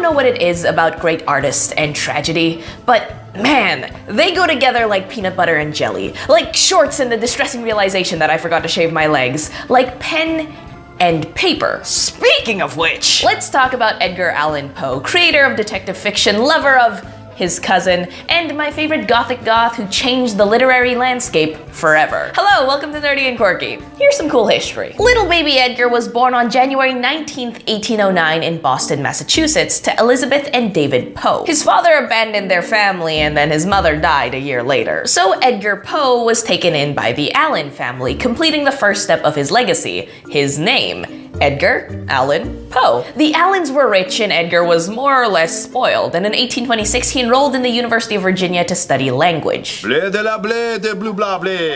know what it is about great artists and tragedy, but man, they go together like peanut butter and jelly. Like shorts and the distressing realization that I forgot to shave my legs. Like pen and paper. Speaking of which, let's talk about Edgar Allan Poe, creator of detective fiction, lover of his cousin, and my favorite gothic goth who changed the literary landscape forever. Hello, welcome to Nerdy and Quirky. Here's some cool history. Little baby Edgar was born on January 19th, 1809 in Boston, Massachusetts to Elizabeth and David Poe. His father abandoned their family and then his mother died a year later. So Edgar Poe was taken in by the Allan family, completing the first step of his legacy, his name. Edgar Allan Poe. The Allans were rich and Edgar was more or less spoiled, and in 1826 he enrolled in the University of Virginia to study language.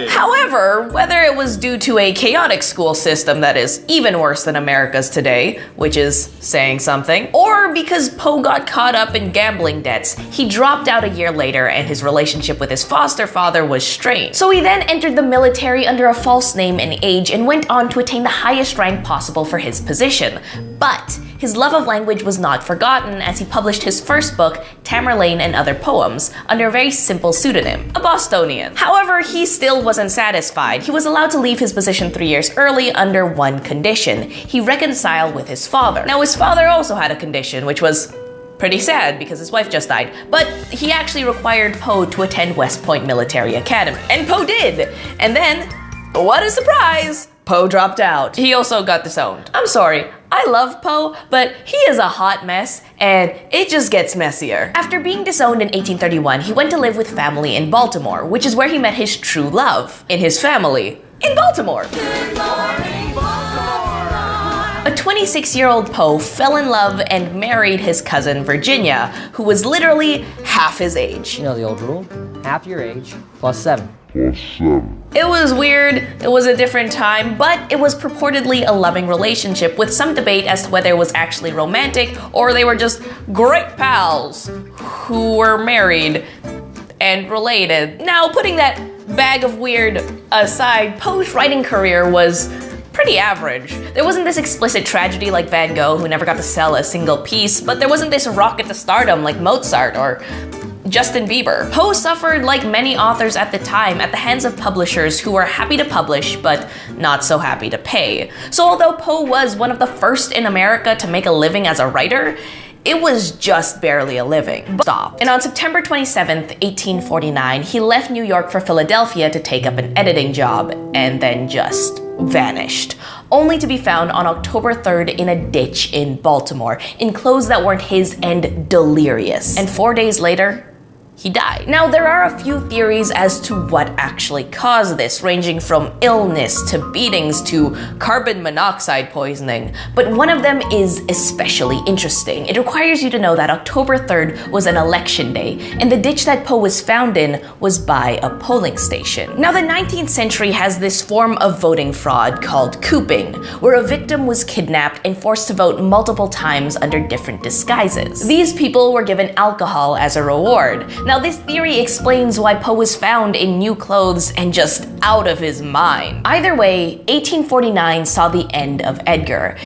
However, whether it was due to a chaotic school system that is even worse than America's today, which is saying something, or because Poe got caught up in gambling debts, he dropped out a year later and his relationship with his foster father was strained. So he then entered the military under a false name and age and went on to attain the highest rank possible for his position. But his love of language was not forgotten as he published his first book, Tamerlane and Other Poems, under a very simple pseudonym, a Bostonian. However, he still wasn't satisfied. He was allowed to leave his position 3 years early under one condition. He reconciled with his father. Now, his father also had a condition, which was pretty sad because his wife just died, but he actually required Poe to attend West Point Military Academy. And Poe did! And then, what a surprise! Poe dropped out. He also got disowned. I'm sorry, I love Poe, but he is a hot mess, and it just gets messier. After being disowned in 1831, he went to live with family in Baltimore, which is where he met his true love, in his family, in Baltimore. Good morning, Baltimore. A 26-year-old Poe fell in love and married his cousin Virginia, who was literally half his age. You know the old rule, half your age plus 7. It was weird, it was a different time, but it was purportedly a loving relationship with some debate as to whether it was actually romantic or they were just great pals who were married and related. Now, putting that bag of weird aside, Poe's writing career was pretty average. There wasn't this explicit tragedy like Van Gogh who never got to sell a single piece, but there wasn't this rocket to stardom like Mozart or Justin Bieber. Poe suffered, like many authors at the time, at the hands of publishers who were happy to publish but not so happy to pay. So although Poe was one of the first in America to make a living as a writer, it was just barely a living. Stop. And on September 27th, 1849, he left New York for Philadelphia to take up an editing job and then just vanished, only to be found on October 3rd in a ditch in Baltimore, in clothes that weren't his and delirious. And 4 days later, he died. Now, there are a few theories as to what actually caused this, ranging from illness to beatings to carbon monoxide poisoning. But one of them is especially interesting. It requires you to know that October 3rd was an election day, and the ditch that Poe was found in was by a polling station. Now, the 19th century has this form of voting fraud called cooping, where a victim was kidnapped and forced to vote multiple times under different disguises. These people were given alcohol as a reward. Now, this theory explains why Poe was found in new clothes and just out of his mind. Either way, 1849 saw the end of Edgar.